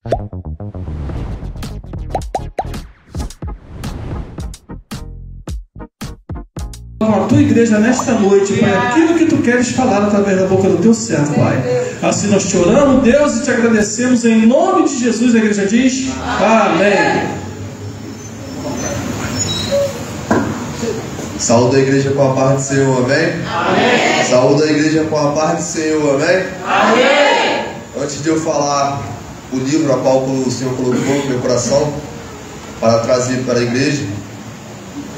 A tua igreja nesta noite, Pai, aquilo que tu queres falar através da boca do teu servo, Pai. Assim nós te oramos, Deus, e te agradecemos em nome de Jesus. A igreja diz amém. Saúde a igreja com a paz do Senhor, amém? Amém. Saúde a igreja com a paz do Senhor, amém? Amém. Antes de eu falar o livro a qual o Senhor colocou no meu coração para trazer para a igreja,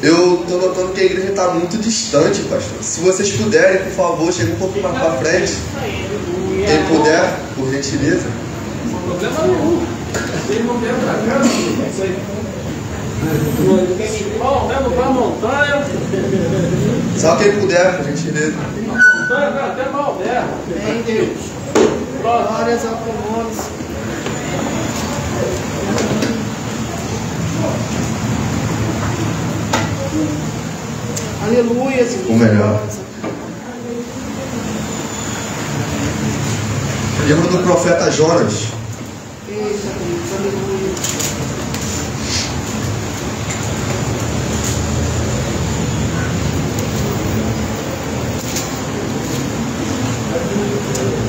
eu estou notando que a igreja está muito distante, pastor. Se vocês puderem, por favor, chegue um pouco mais para frente. Quem puder, por gentileza. Não tem problema nenhum. Vocês não vêm para cá, vamos para a montanha. Só quem puder, por gentileza. A montanha vai até Malberra. Amém, Deus. Glórias ao teu nome. Aleluia, Senhor. O melhor. Livro do profeta Jonas. Eita, Deus, aleluia.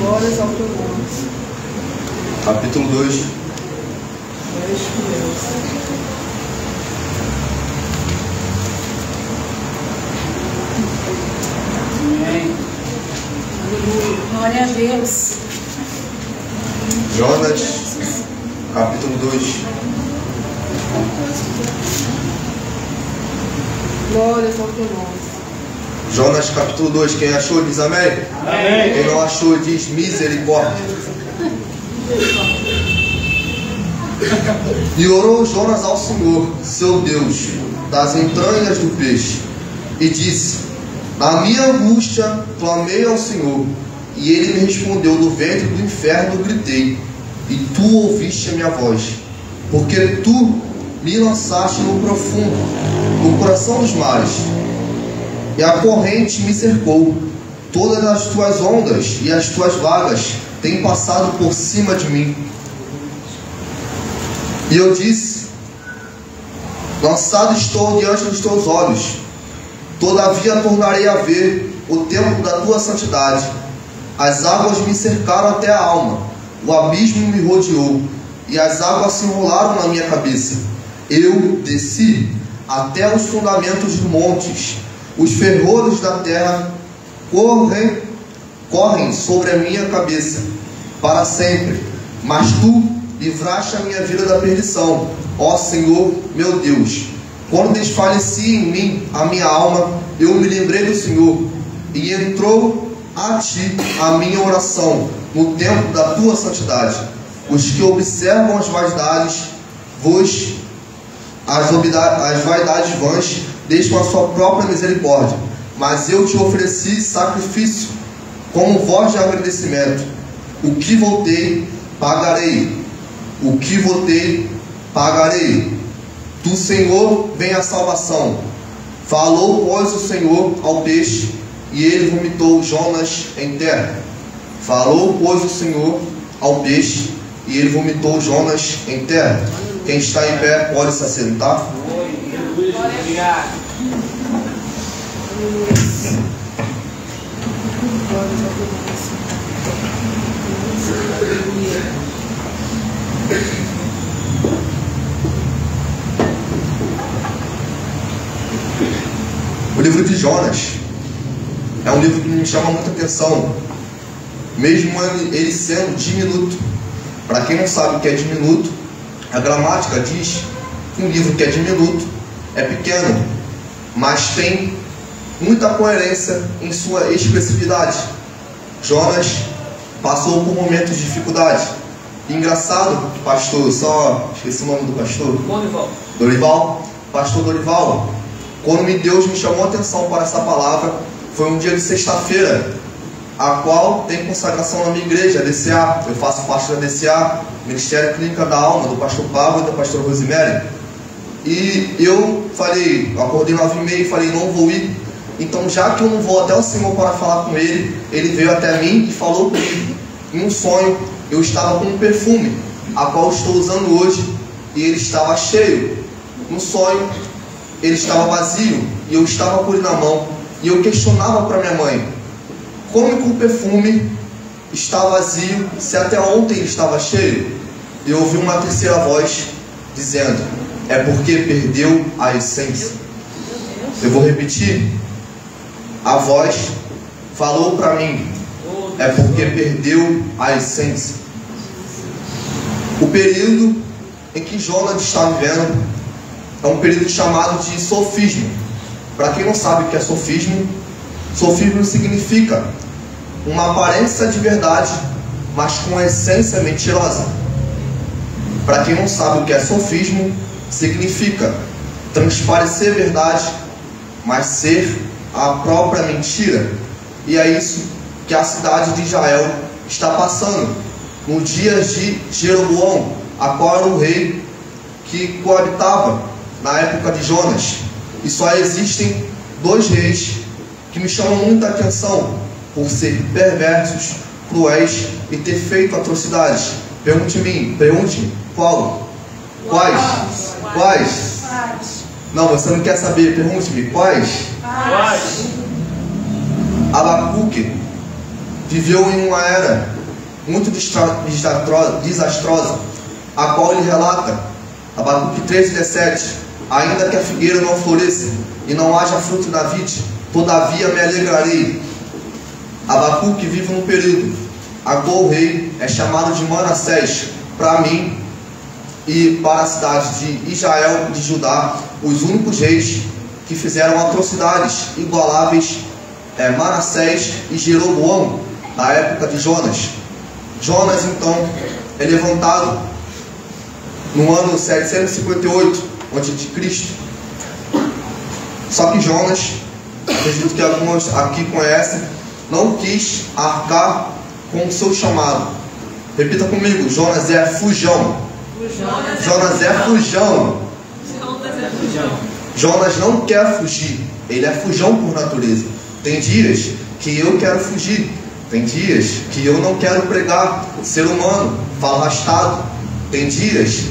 Glórias ao teu nome. Capítulo 2. Amém. Aleluia. Glória a Deus. Jonas, capítulo 2. Glórias ao teu nome. Jonas, capítulo 2. Quem achou diz amém? Amém. Quem não achou diz misericórdia. E orou Jonas ao Senhor, seu Deus, das entranhas do peixe, e disse: na minha angústia clamei ao Senhor, e ele me respondeu. Do ventre do inferno gritei, e tu ouviste a minha voz, porque tu me lançaste no profundo, no coração dos mares, e a corrente me cercou. Todas as tuas ondas e as tuas vagas têm passado por cima de mim. E eu disse: lançado estou diante dos teus olhos, todavia tornarei a ver o tempo da tua santidade. As águas me cercaram até a alma, o abismo me rodeou, e as águas se enrolaram na minha cabeça. Eu desci até os fundamentos dos montes, os ferrolhos da terra correm sobre a minha cabeça para sempre. Mas tu livraste a minha vida da perdição, ó Senhor meu Deus. Quando desfalecia em mim a minha alma, eu me lembrei do Senhor, e entrou a ti a minha oração no tempo da tua santidade. Os que observam as vaidades vãs deixam a sua própria misericórdia, mas eu te ofereci sacrifício como voz de agradecimento. O que votei, pagarei. O que votei, pagarei. Do Senhor vem a salvação. Falou, pois, o Senhor ao peixe, e ele vomitou Jonas em terra. Falou, pois, o Senhor ao peixe, e ele vomitou Jonas em terra. Quem está em pé pode se assentar. O livro de Jonas é um livro que me chama muita atenção, mesmo ele sendo diminuto. Para quem não sabe o que é diminuto, a gramática diz que um livro que é diminuto é pequeno, mas tem muita coerência em sua expressividade. Jonas passou por momentos de dificuldade. Engraçado, pastor, só esqueci o nome do pastor. Dorival. Pastor Dorival, quando Deus me chamou a atenção para essa palavra, foi um dia de sexta-feira, a qual tem consagração na minha igreja, a DCA. Eu faço parte da DCA, Ministério Clínica da Alma, do pastor Pablo e da pastora Rosemary. E eu acordei 9h30 e falei, não vou ir. Então, já que eu não vou até o Senhor para falar com ele, ele veio até mim e falou comigo. Em um sonho, eu estava com um perfume a qual estou usando hoje, e ele estava cheio. No sonho, ele estava vazio, e eu estava com ele na mão, e eu questionava para minha mãe: como que o perfume está vazio, se até ontem ele estava cheio? E eu ouvi uma terceira voz dizendo: é porque perdeu a essência. Eu vou repetir. A voz falou para mim: é porque perdeu a essência. O período em que Jonas está vivendo é um período chamado de sofismo. Para quem não sabe o que é sofismo, sofismo significa uma aparência de verdade, mas com essência mentirosa. Para quem não sabe o que é sofismo, significa transparecer verdade, mas ser a própria mentira. E é isso que a cidade de Israel está passando no dia de Jeroboão, a qual era o rei que coabitava na época de Jonas. E só existem dois reis que me chamam muita atenção por ser perversos, cruéis e ter feito atrocidades. Pergunte-me, qual? Quais? Não, você não quer saber, pergunte-me, quais? Abacuque viveu em uma era muito desastrosa, a qual ele relata, Abacuque 3,17: ainda que a figueira não floresça e não haja fruto na vide, todavia me alegrarei. Abacuque vive num período a qual o rei é chamado de Manassés. Para mim e para a cidade de Israel, de Judá, os únicos reis que fizeram atrocidades igualáveis é Manassés e Jeroboão, na época de Jonas. Jonas, então, é levantado no ano 758 a.C. Só que Jonas, acredito que alguns aqui conhecem, não quis arcar com o seu chamado. Repita comigo: Jonas é fujão. Jonas é fujão. Jonas não quer fugir, ele é fujão por natureza. Tem dias que eu quero fugir, tem dias que eu não quero pregar, ser humano, falo arrastado. Tem dias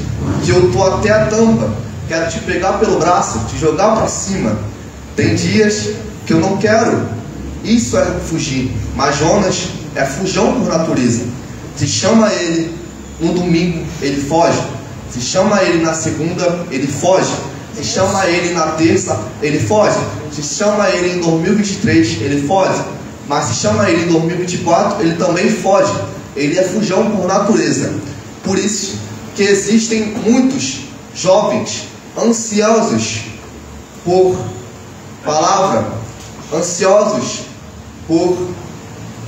que eu estou até a tampa, quero te pegar pelo braço, te jogar para cima. Tem dias que eu não quero. Isso é fugir. Mas Jonas é fujão por natureza. Se chama ele no domingo, ele foge. Se chama ele na segunda, ele foge. Se chama ele na terça, ele foge. Se chama ele em 2023, ele foge. Mas se chama ele em 2024, ele também foge. Ele é fujão por natureza. Por isso que existem muitos jovens ansiosos por palavra, ansiosos por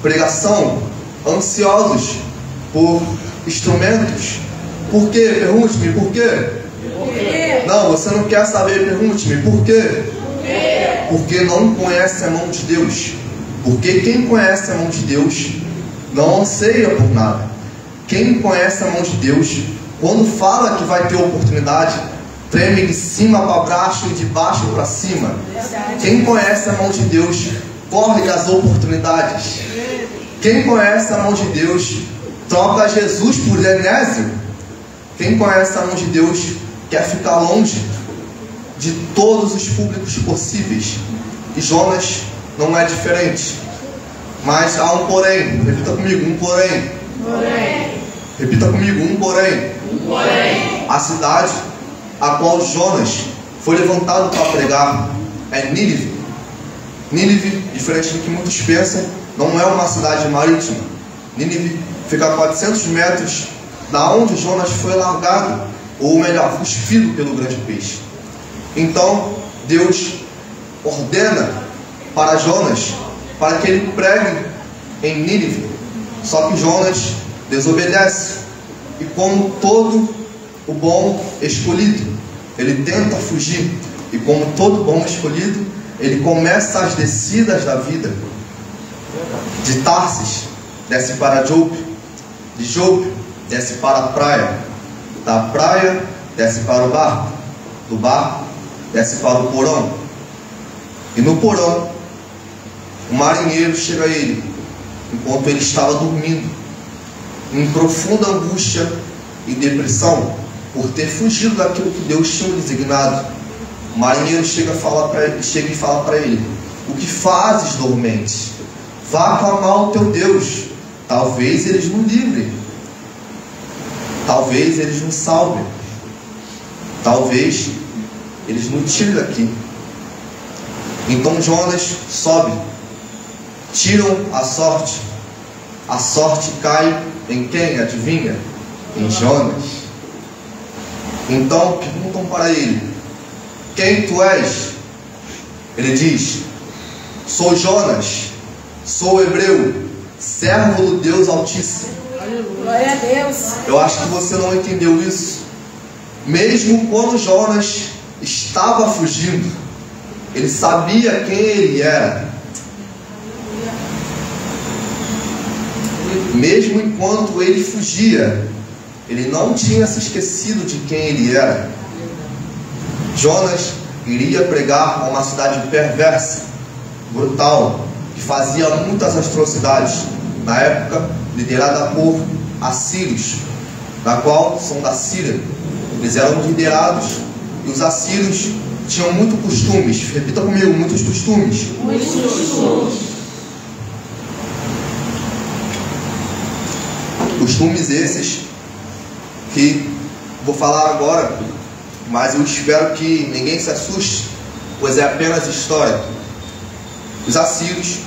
pregação, ansiosos por instrumentos. Por quê? Pergunte-me, por quê? Não, você não quer saber, pergunte-me, por quê? Porque não conhece a mão de Deus. Porque quem conhece a mão de Deus não anseia por nada. Quem conhece a mão de Deus, quando fala que vai ter oportunidade, treme de cima para baixo e de baixo para cima. Quem conhece a mão de Deus, corre das oportunidades. Quem conhece a mão de Deus, troca Jesus por Genésio. Quem conhece a mão de Deus, quer ficar longe de todos os públicos possíveis. E Jonas não é diferente. Mas há um porém. Repita comigo, um porém. Repita comigo, um porém. A cidade a qual Jonas foi levantado para pregar é Nínive. Nínive, diferente do que muitos pensam, não é uma cidade marítima. Nínive fica a 400 metros da onde Jonas foi largado, ou melhor, cuspido pelo grande peixe. Então Deus ordena para Jonas para que ele pregue em Nínive. Só que Jonas desobedece, e como todo o bom escolhido, ele tenta fugir. E como todo bom escolhido, ele começa as descidas da vida. De Tarsis, desce para Jope. De Jope, desce para a praia. Da praia, desce para o barco. Do barco, desce para o porão. E no porão, o marinheiro chega a ele, enquanto ele estava dormindo, em profunda angústia e depressão por ter fugido daquilo que Deus tinha designado. O marinheiro chega e fala para ele: o que fazes, dormente? Vá clamar ao teu Deus. Talvez eles nos livrem. Talvez eles nos salvem. Talvez eles nos tirem daqui. Então Jonas sobe. Tiram a sorte. A sorte cai em quem? Adivinha? Em Jonas. Então perguntam para ele: quem tu és? Ele diz: sou Jonas, sou hebreu, servo do Deus Altíssimo. Glória a Deus. Eu acho que você não entendeu isso. Mesmo quando Jonas estava fugindo, ele sabia quem ele era. Mesmo enquanto ele fugia, ele não tinha se esquecido de quem ele era. Jonas iria pregar a uma cidade perversa, brutal, que fazia muitas atrocidades, na época liderada por assírios, da qual são da Síria. Eles eram liderados, e os assírios tinham muitos costumes. Repita comigo: muitos costumes. Muitos costumes. Costumes esses que vou falar agora, mas eu espero que ninguém se assuste, pois é apenas história. Os assírios,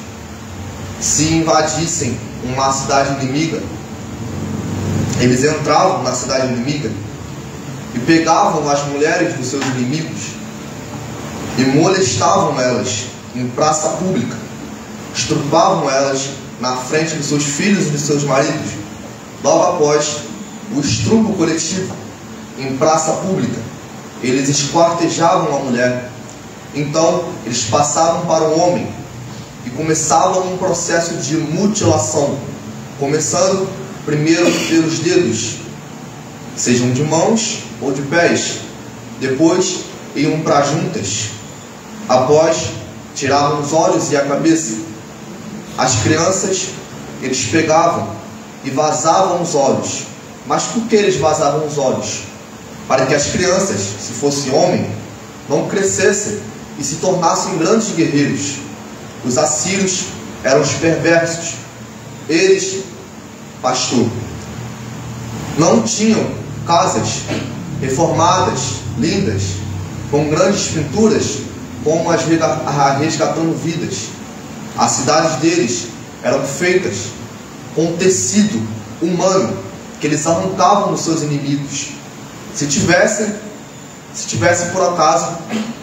se invadissem uma cidade inimiga, eles entravam na cidade inimiga e pegavam as mulheres dos seus inimigos e molestavam elas em praça pública, estrupavam elas na frente dos seus filhos e dos seus maridos. Logo após o estrupo coletivo em praça pública, eles esquartejavam a mulher. Então eles passavam para o homem e começavam um processo de mutilação, começando primeiro pelos dedos, sejam de mãos ou de pés. Depois iam para as juntas. Após, tiravam os olhos e a cabeça. As crianças eles pegavam e vazavam os olhos. Mas por que eles vazavam os olhos? Para que as crianças, se fosse homem, não crescessem e se tornassem grandes guerreiros. Os assírios eram os perversos. Eles, pastor, não tinham casas reformadas, lindas, com grandes pinturas, como as resgatando vidas. As cidades deles eram feitas com tecido humano que eles arrancavam dos seus inimigos. Se tivesse por acaso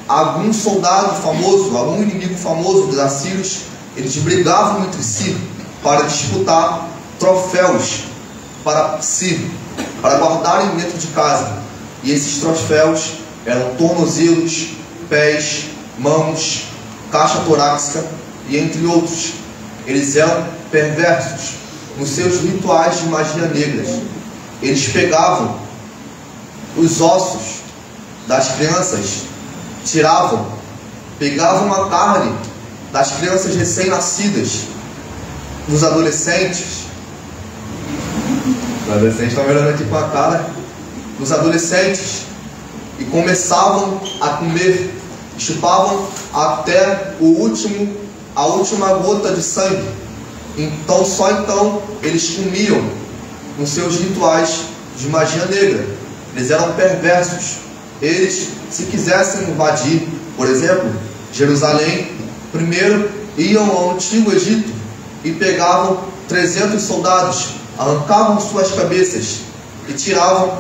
algum soldado famoso, algum inimigo famoso dos assírios, eles brigavam entre si para disputar troféus para si, para guardarem dentro de casa. E esses troféus eram tornozelos, pés, mãos, caixa torácica e entre outros. Eles eram perversos nos seus rituais de magia negra. Eles pegavam os ossos das crianças, pegavam a carne das crianças recém-nascidas, dos adolescentes. Os adolescentes estão olhando aqui com a cara. Dos adolescentes, e começavam a comer, chupavam até a última gota de sangue. Então, só então eles comiam nos seus rituais de magia negra. Eles eram perversos. Eles, se quisessem invadir, por exemplo, Jerusalém, primeiro iam ao antigo Egito e pegavam 300 soldados, arrancavam suas cabeças e tiravam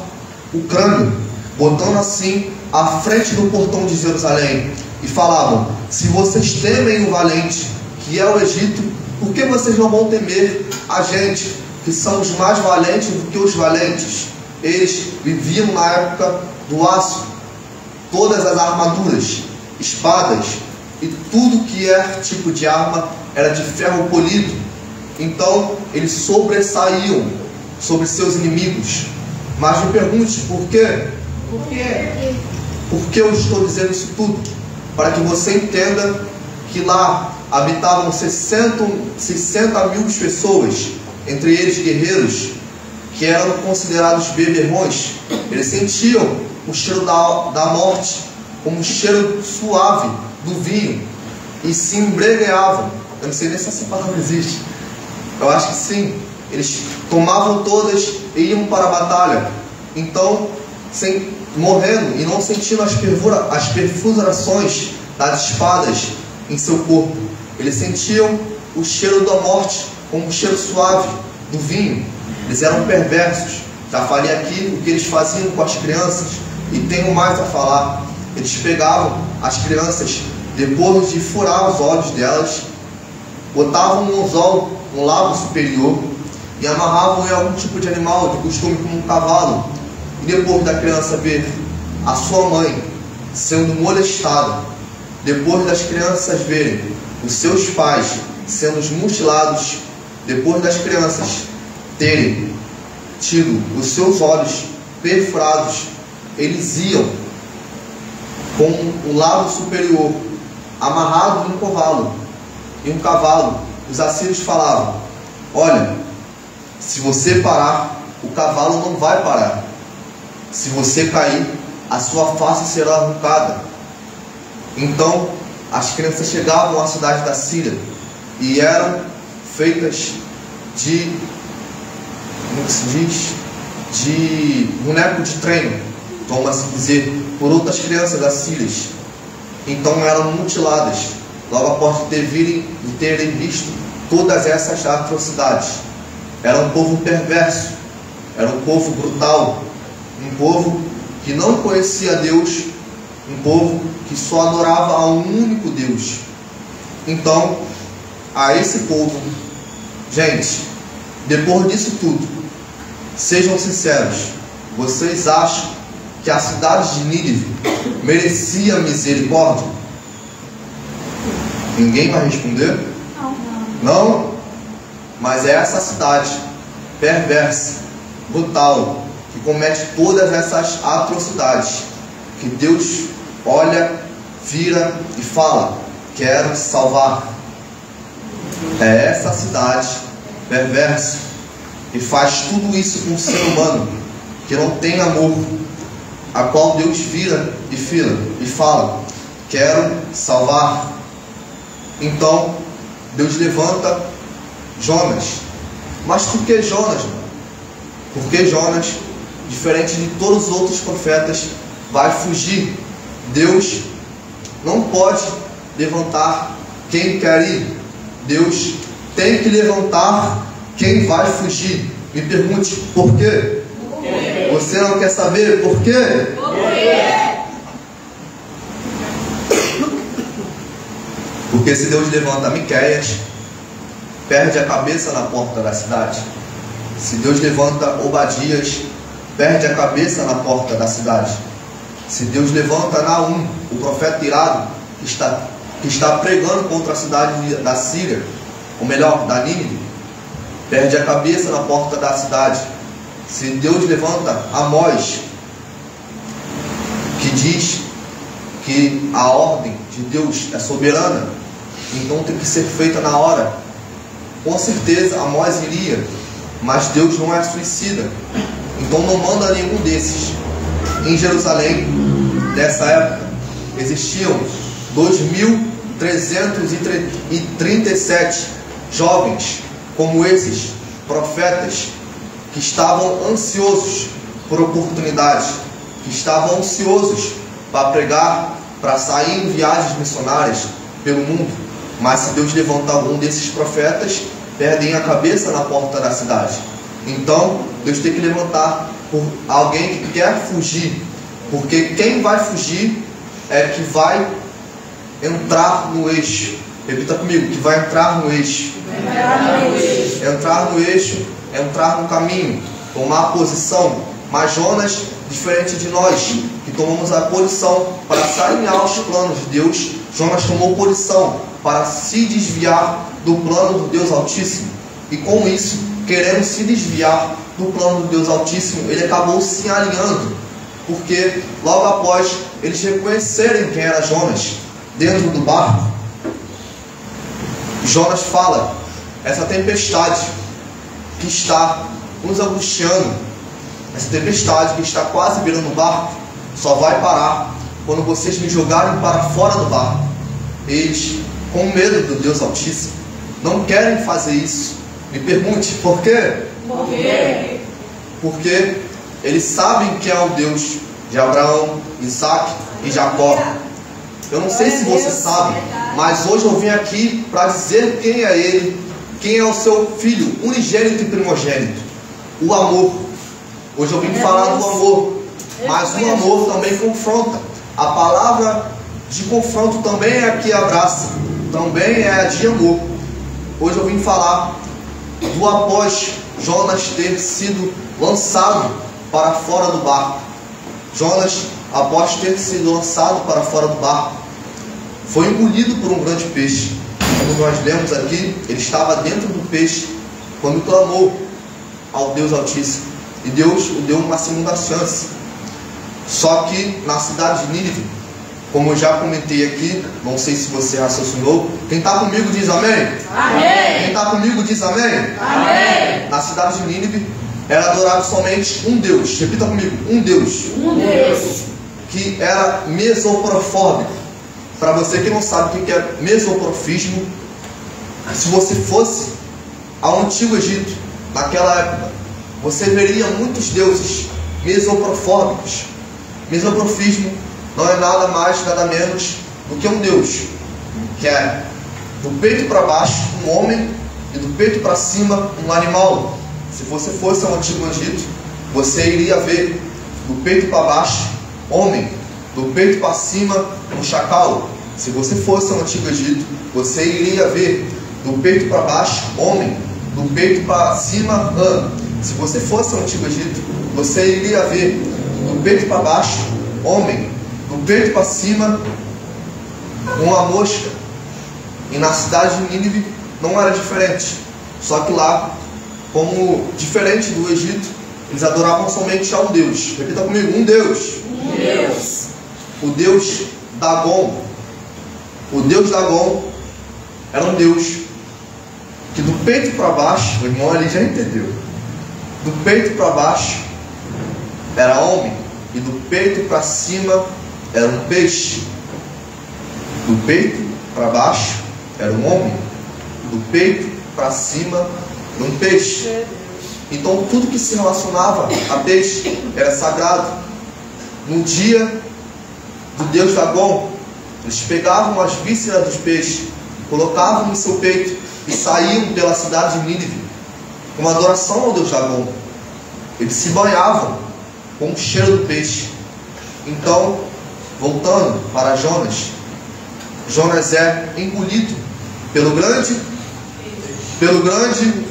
o crânio, botando assim à frente do portão de Jerusalém, e falavam: se vocês temem o valente, que é o Egito, por que vocês não vão temer a gente, que são os mais valentes do que os valentes? Eles viviam na época do aço. Todas as armaduras, espadas e tudo que é tipo de arma era de ferro polido. Então eles sobressaíam sobre seus inimigos. Mas me pergunte por quê? Por quê? Por que eu estou dizendo isso tudo? Para que você entenda que lá habitavam 60 mil pessoas, entre eles guerreiros, que eram considerados beberrões, eles sentiam o cheiro da morte como um cheiro suave do vinho e se embrebeavam. Eu não sei nem se essa palavra existe. Eu acho que sim. Eles tomavam todas e iam para a batalha. Então, morrendo e não sentindo as perfurações das espadas em seu corpo. Eles sentiam o cheiro da morte como um cheiro suave do vinho. Eles eram perversos. Já falei aqui o que eles faziam com as crianças e tenho mais a falar. Eles pegavam as crianças, depois de furar os olhos delas, botavam no anzol no lábio superior e amarravam em algum tipo de animal, de costume como um cavalo. E depois da criança ver a sua mãe sendo molestada, depois das crianças verem os seus pais sendo mutilados, depois das crianças terem tido os seus olhos perfurados, eles iam com o lábio superior amarrado em um cavalo. Em um cavalo, os assírios falavam: olha, se você parar, o cavalo não vai parar. Se você cair, a sua face será arrancada. Então, as crianças chegavam à cidade da Síria e eram feitas de, como se diz, de boneco de treino, vamos assim dizer, por outras crianças assírias. Então eram mutiladas, logo após de terem visto todas essas atrocidades. Era um povo perverso, era um povo brutal, um povo que não conhecia Deus, um povo que só adorava a um único Deus. Então, a esse povo, gente, depois disso tudo, sejam sinceros, vocês acham que a cidade de Nínive merecia misericórdia? Ninguém vai responder? Não? Mas é essa cidade perversa, brutal, que comete todas essas atrocidades, que Deus olha, vira e fala: quero salvar. É essa cidade perversa que faz tudo isso com o ser humano, que não tem amor, a qual Deus vira e fala: quero salvar. Então Deus levanta Jonas. Mas por que Jonas? Porque Jonas, diferente de todos os outros profetas, vai fugir. Deus não pode levantar quem quer ir. Deus tem que levantar quem vai fugir. Me pergunte por quê? Você não quer saber por quê? Porque se Deus levanta Miqueias, perde a cabeça na porta da cidade. Se Deus levanta Obadias, perde a cabeça na porta da cidade. Se Deus levanta Naum, o profeta irado, que está pregando contra a cidade da Síria, ou melhor, da Nínive, perde a cabeça na porta da cidade. Se Deus levanta Amós, que diz que a ordem de Deus é soberana, então tem que ser feita na hora, com certeza Amós iria, mas Deus não é suicida, então não manda nenhum desses. Em Jerusalém, nessa época, existiam 2.337 jovens como esses profetas, que estavam ansiosos por oportunidades, que estavam ansiosos para pregar, para sair em viagens missionárias pelo mundo. Mas se Deus levanta algum desses profetas, perdem a cabeça na porta da cidade. Então Deus tem que levantar por alguém que quer fugir, porque quem vai fugir é que vai entrar no eixo. Repita comigo: que vai entrar no eixo. Entrar no eixo, entrar no caminho, tomar posição. Mas Jonas, diferente de nós, que tomamos a posição para alinhar os planos de Deus, Jonas tomou posição para se desviar do plano do Deus Altíssimo. E com isso, querendo se desviar do plano do Deus Altíssimo, ele acabou se alinhando, porque logo após eles reconhecerem quem era Jonas dentro do barco, Jonas fala: essa tempestade que está nos angustiando. Essa tempestade que está quase virando o barco só vai parar quando vocês me jogarem para fora do barco. Eles, com medo do Deus Altíssimo, não querem fazer isso. Me pergunte, por quê? Por quê? Porque eles sabem que é o Deus de Abraão, Isaac e Jacó. Eu não sei se você sabe, mas hoje eu vim aqui para dizer quem é Ele, quem é o seu Filho unigênito e primogênito. O amor. Hoje eu vim falar do amor, mas o amor também confronta. A palavra de confronto também é a que abraça, também é a de amor. Hoje eu vim falar do após Jonas ter sido lançado para fora do barco. Jonas, após ter sido lançado para fora do barco, foi engolido por um grande peixe. Como nós lemos aqui, ele estava dentro do peixe quando clamou ao Deus Altíssimo. E Deus o deu uma segunda chance. Só que na cidade de Nínive, como eu já comentei aqui, não sei se você raciocinou, quem está comigo diz amém? Amém. Quem está comigo diz amém? Amém. Na cidade de Nínive era adorado somente um Deus. Repita comigo, um Deus. Um Deus. Que era mesoprofóbico. Para você que não sabe o que é mesoprofismo, se você fosse ao Antigo Egito, naquela época, você veria muitos deuses mesoprofóbicos. Mesoprofismo não é nada mais, nada menos do que um Deus, que é do peito para baixo um homem e do peito para cima um animal. Se você fosse ao Antigo Egito, você iria ver do peito para baixo homem, do peito para cima um chacal. Se você fosse ao Antigo Egito, você iria ver do peito para baixo homem, do peito para cima rã. Se você fosse ao Antigo Egito, você iria ver do peito para baixo homem, do peito para cima uma mosca. E na cidade de Nínive não era diferente. Só que lá, como diferente do Egito, eles adoravam somente a um Deus. Repita comigo, um Deus. Um Deus. O Deus Dagon. O Deus Dagon era um Deus que do peito para baixo, o irmão ali já entendeu, do peito para baixo era homem e do peito para cima era um peixe. Do peito para baixo era um homem, do peito para cima era um peixe. Então tudo que se relacionava a peixe era sagrado. No dia do Deus Dagon, eles pegavam as vísceras dos peixes, colocavam no seu peito e saíam pela cidade de Nínive com uma adoração ao Deus Dagon. Eles se banhavam com o cheiro do peixe. Então, voltando para Jonas, Jonas é engolido pelo grande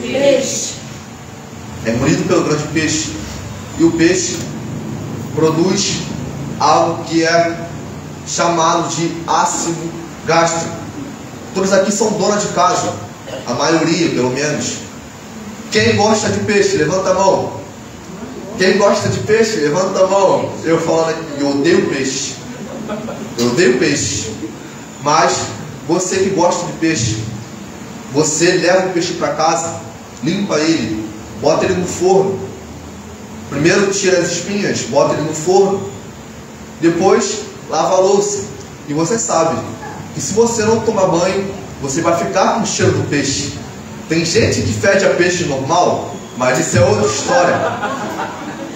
Peixe. é engolido pelo grande peixe. E o peixe produz algo que é chamado de ácido gástrico. Todos aqui são donas de casa, a maioria pelo menos. Quem gosta de peixe, levanta a mão. Quem gosta de peixe, levanta a mão. Eu falando aqui, eu odeio peixe. Eu odeio peixe. Mas você que gosta de peixe, você leva o peixe para casa, limpa ele, bota ele no forno. Primeiro tira as espinhas, bota ele no forno. Depois lava a louça. E você sabe que se você não tomar banho, você vai ficar com o cheiro do peixe. Tem gente que fede a peixe normal, mas isso é outra história.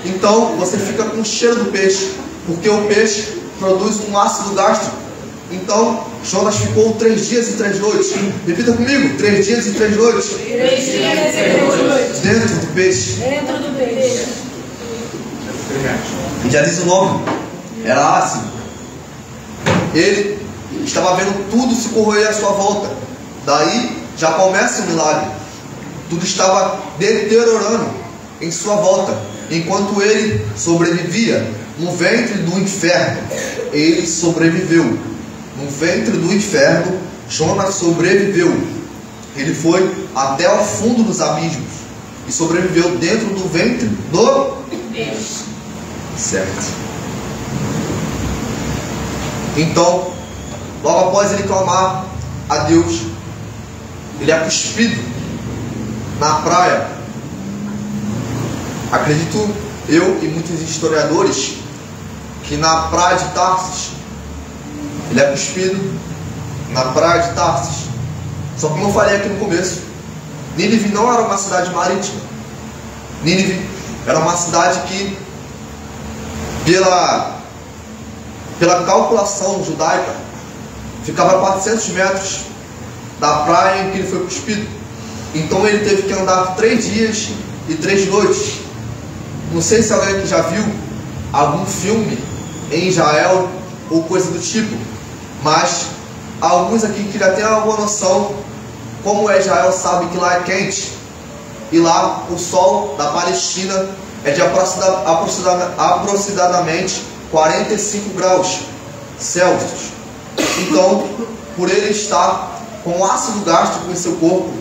Então você fica com o cheiro do peixe, porque o peixe produz um ácido gástrico. Então Jonas ficou 3 dias e 3 noites. Repita comigo, 3 dias e 3 noites. 3 dias e 3 noites. Dentro do peixe. Dentro do peixe. E já diz o nome, era ácido. Ele estava vendo tudo se corroer à sua volta. Daí já começa o milagre. Tudo estava deteriorando em sua volta, enquanto ele sobrevivia no ventre do inferno. Ele sobreviveu no ventre do inferno. Jonas sobreviveu. Ele foi até o fundo dos abismos e sobreviveu dentro do ventre do Peixe. certo. Então, logo após ele clamar a Deus, ele é cuspido na praia. Acredito eu e muitos historiadores que na praia de Tarsis ele é cuspido, na praia de Tarsis. Só que como eu falei aqui no começo, Nínive não era uma cidade marítima. Nínive era uma cidade que, pela calculação judaica, ficava a 400 metros da praia em que ele foi cuspido. Então ele teve que andar 3 dias e 3 noites. Não sei se alguém aqui já viu algum filme em Israel ou coisa do tipo, mas alguns aqui que já têm alguma noção como é Israel sabe que lá é quente, e lá o sol da Palestina é de aproximadamente 45 graus Celsius. Então, por ele estar com ácido gástrico em seu corpo,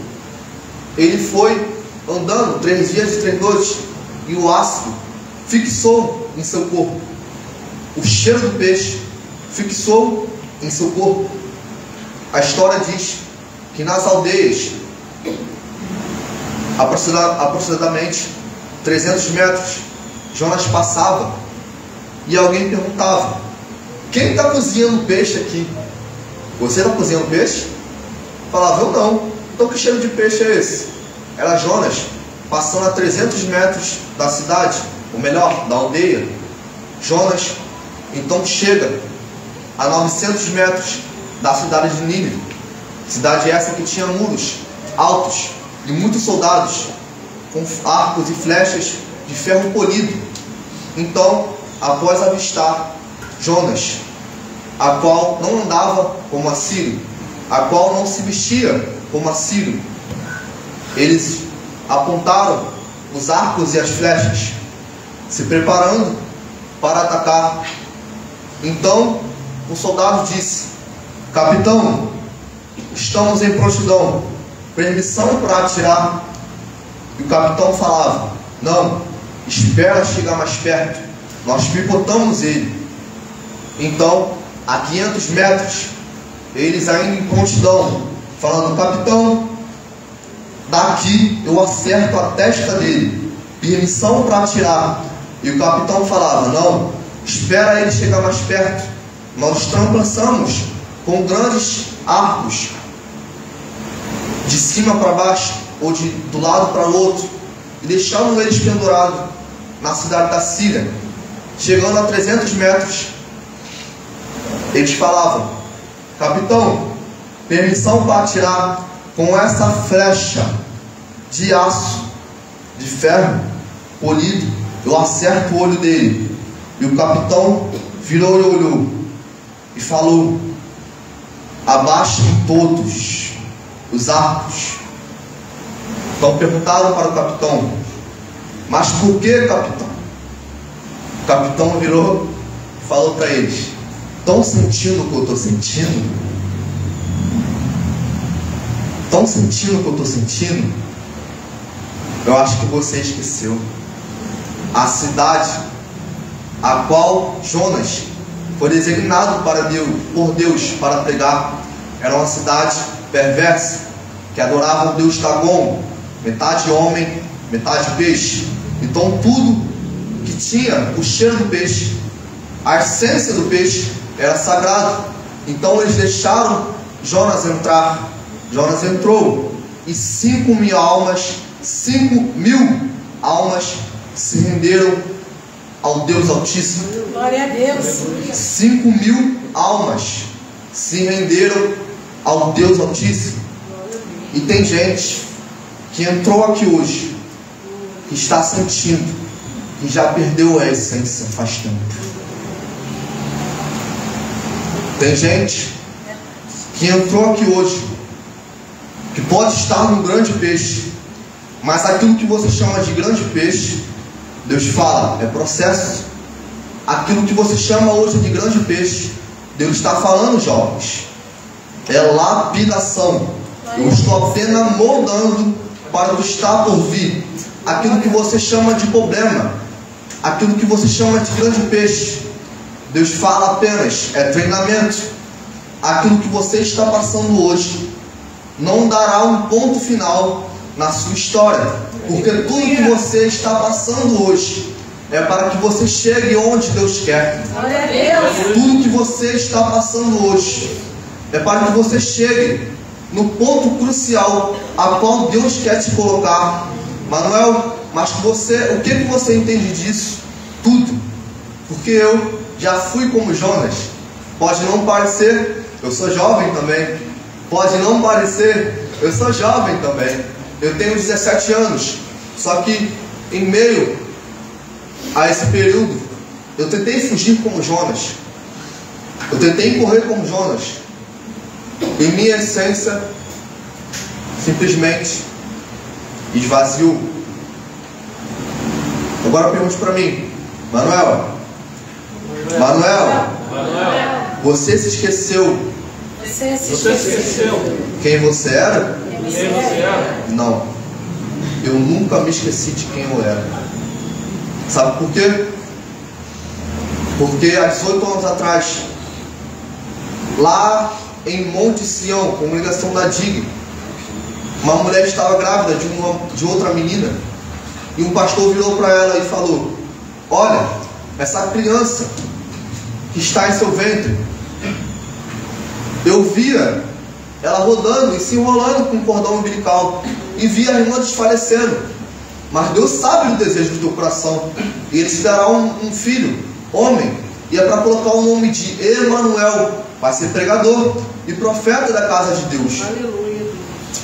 ele foi andando 3 dias e 3 noites, e o ácido fixou em seu corpo. O cheiro do peixe fixou em seu corpo. A história diz que nas aldeias, aproximadamente 300 metros, Jonas passava e alguém perguntava: quem está cozinhando peixe aqui? Você está cozinhando peixe? Falava: eu não. Então que cheiro de peixe é esse? Era Jonas passando a 300 metros da cidade, ou melhor, da aldeia. Jonas então chega a 900 metros da cidade de Nínive, cidade essa que tinha muros altos e muitos soldados com arcos e flechas de ferro polido. Então, após avistar Jonas, a qual não andava como assírio, a qual não se vestia como assírio, eles apontaram os arcos e as flechas, se preparando para atacar. Então o soldado disse: capitão, estamos em prontidão, permissão para atirar? E o capitão falava: não, espera chegar mais perto, nós picotamos ele. Então, a 500 metros, eles ainda em prontidão, falando: capitão, daqui eu acerto a testa dele, permissão para atirar. E o capitão falava: não, espera ele chegar mais perto, nós transportamos com grandes arcos, de cima para baixo, ou do lado para o outro, e deixamos eles pendurados na cidade da Síria. Chegando a 300 metros, eles falavam: capitão, permissão para atirar com essa flecha de aço, de ferro polido, eu acerto o olho dele. E o capitão virou e olhou e falou: abaixem todos os arcos. Então perguntaram para o capitão: mas por que, capitão? O capitão virou e falou para eles: estão sentindo o que eu estou sentindo? Estão sentindo o que eu estou sentindo? Eu acho que você esqueceu. A cidade a qual Jonas foi designado por Deus para pregar era uma cidade perversa, que adorava o deus Dagon, metade homem, metade peixe. Então tudo que tinha o cheiro do peixe, a essência do peixe, era sagrado. Então eles deixaram Jonas entrar. Jonas entrou, e 5.000 almas se renderam ao Deus Altíssimo. Glória a Deus. 5.000 almas se renderam ao Deus Altíssimo. E tem gente que entrou aqui hoje, que está sentindo, que já perdeu a essência faz tempo. Tem gente que entrou aqui hoje, que pode estar num grande peixe, mas aquilo que você chama de grande peixe, Deus fala, é processo. Aquilo que você chama hoje de grande peixe, Deus está falando, jovens, é lapidação. Eu estou apenas moldando para o que está por vir. Aquilo que você chama de problema, aquilo que você chama de grande peixe, Deus fala apenas, é treinamento. Aquilo que você está passando hoje não dará um ponto final na sua história. Porque tudo que você está passando hoje é para que você chegue onde Deus quer. Glória a Deus. Tudo que você está passando hoje é para que você chegue no ponto crucial a qual Deus quer te colocar. Manuel, mas o que você entende disso? Tudo. Porque eu já fui como Jonas. Pode não parecer, eu sou jovem também. Pode não parecer, eu sou jovem também. Eu tenho 17 anos. Só que em meio a esse período, eu tentei fugir como Jonas. Eu tentei correr como Jonas. E minha essência simplesmente esvaziou. Agora pergunte para mim, Manuel, você se esqueceu? Você se esqueceu Quem você era? quem você era? Não. Eu nunca me esqueci de quem eu era. Sabe por quê? Porque há 18 anos atrás, lá em Monte Sião, comunicação da DIG, uma mulher estava grávida de outra menina, e um pastor virou para ela e falou: olha, essa criança que está em seu ventre, eu via ela rodando e se enrolando com um cordão umbilical, e via a irmã desfalecendo, mas Deus sabe do desejo do teu coração, e Ele te dará um filho, homem, e é para colocar o nome de Emanuel, vai ser pregador e profeta da casa de Deus. Aleluia.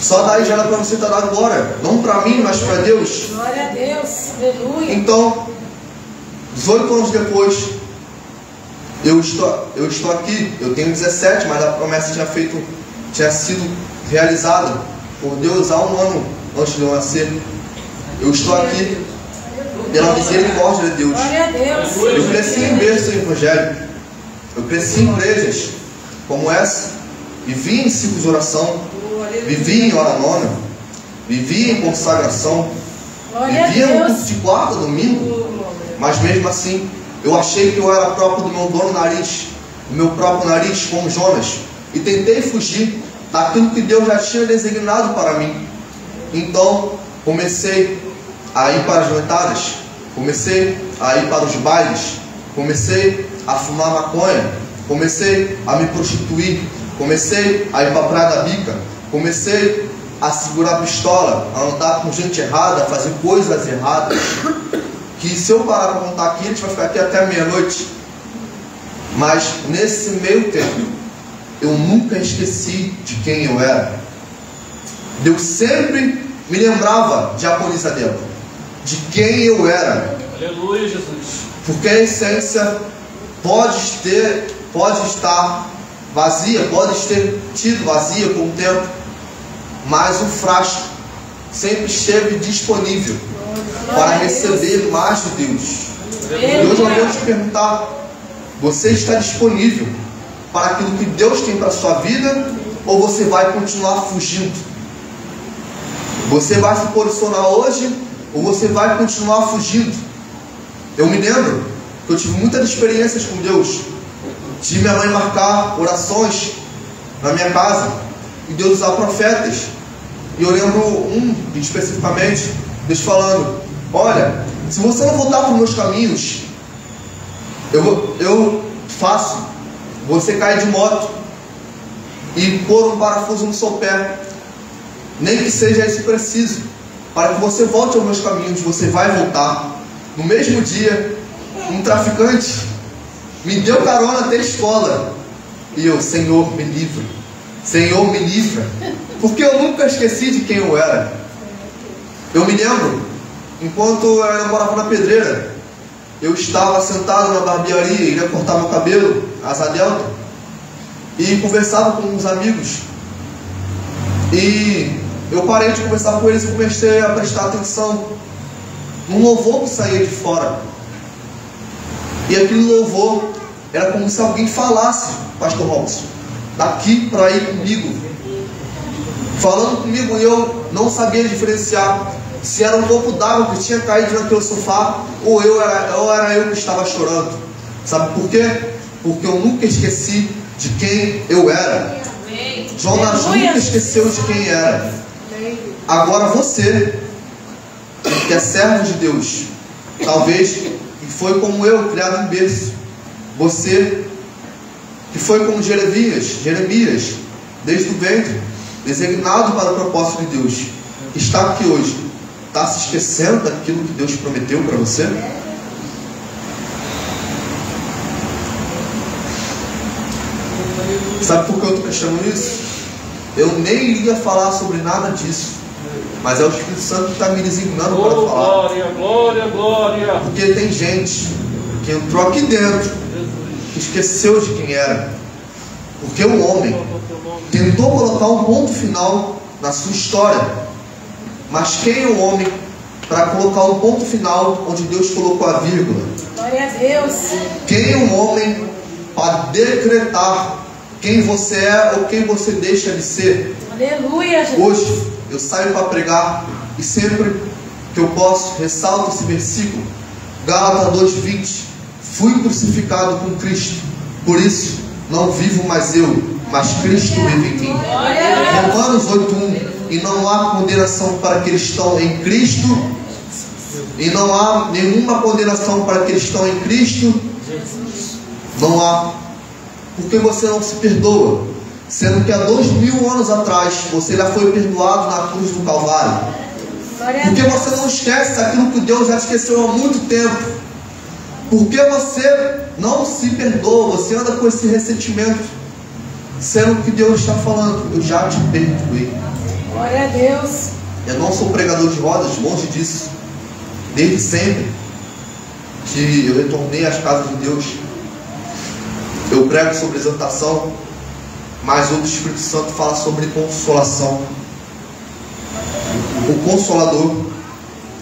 Só daí já era para você estar dando glória, não para mim, mas para Deus. Glória a Deus. Aleluia. Então, 18 anos depois, eu estou aqui. Eu tenho 17, mas a promessa tinha sido realizada por Deus há um ano antes de eu nascer. Eu estou aqui pela misericórdia de Deus. Glória a Deus. Eu cresci em berço em evangelho. Eu cresci em igrejas como essa. Vivi em ciclos de oração. Vivi em hora nona. Vivi em consagração. Vivia no culto de quarta, domingo. Mas mesmo assim, eu achei que eu era próprio do meu dono nariz, do meu próprio nariz, como Jonas, e tentei fugir daquilo que Deus já tinha designado para mim. Então, comecei a ir para as noitadas, comecei a ir para os bailes, comecei a fumar maconha, comecei a me prostituir, comecei a ir para a Praia da Bica, comecei a segurar a pistola, a andar com gente errada, a fazer coisas erradas, que se eu parar para contar aqui, a gente vai ficar aqui até meia-noite. Mas nesse meio tempo, eu nunca esqueci de quem eu era. Deus sempre me lembrava de Aponisa dela, de quem eu era. Aleluia, Jesus. Porque a essência pode estar vazia, pode ter tido vazia com o tempo, mas o frasco sempre esteve disponível para receber mais de Deus. E hoje eu vou te perguntar: você está disponível para aquilo que Deus tem para a sua vida, ou você vai continuar fugindo? Você vai se posicionar hoje, ou você vai continuar fugindo? Eu me lembro que eu tive muitas experiências com Deus, de minha mãe marcar orações na minha casa, e Deus usar profetas. E eu lembro especificamente, Deus falando: olha, se você não voltar para os meus caminhos, eu faço você cair de moto e pôr um parafuso no seu pé, nem que seja isso preciso, para que você volte aos meus caminhos. Você vai voltar. No mesmo dia, um traficante me deu carona até a escola, e eu: Senhor, me livra, Senhor, me livra, porque eu nunca esqueci de quem eu era. Eu me lembro, enquanto eu morava na Pedreira, eu estava sentado na barbearia, iria cortar meu cabelo, asa delta, e conversava com uns amigos, e eu parei de conversar com eles e comecei a prestar atenção num louvor que saía de fora. E aquele louvor era como se alguém falasse: Pastor Robson, daqui para ir comigo, falando comigo, e eu não sabia diferenciar se era um copo d'água que tinha caído naquele sofá, ou era eu que estava chorando. Sabe por quê? Porque eu nunca esqueci de quem eu era. Jonas nunca esqueceu de quem era. Agora você que é servo de Deus. Talvez que foi como eu, criado em berço. Você, que foi como Jeremias, desde o ventre, designado para o propósito de Deus, que está aqui hoje, está se esquecendo daquilo que Deus prometeu para você? Sabe por que eu estou questionando isso? Eu nem iria falar sobre nada disso, mas é o Espírito Santo que está me designando para falar. Glória, glória, glória. Porque tem gente que entrou aqui dentro, que esqueceu de quem era. Porque o homem tentou colocar um ponto final na sua história. Mas quem é o homem para colocar um ponto final onde Deus colocou a vírgula? Glória a Deus. Quem é o homem para decretar quem você é ou quem você deixa de ser? Aleluia, Jesus. Hoje eu saio para pregar e sempre que eu posso ressalto esse versículo, Gálatas 2:20. Fui crucificado com Cristo, por isso não vivo mais eu, mas Cristo vive em mim. Romanos 8:1. E não há condenação para aqueles que estão em Cristo, e não há nenhuma condenação para aqueles que estão em Cristo. Não há. Porque você não se perdoa, sendo que há 2000 anos atrás você já foi perdoado na cruz do Calvário. Porque você não esquece aquilo que Deus já esqueceu há muito tempo. Porque você não se perdoa, você anda com esse ressentimento, sendo que Deus está falando, eu já te perdoei. Glória a Deus. Eu não sou pregador de rodas, longe disso. Desde sempre que eu retornei às casas de Deus, eu prego sobre exortação, mas o Espírito Santo fala sobre consolação. O Consolador,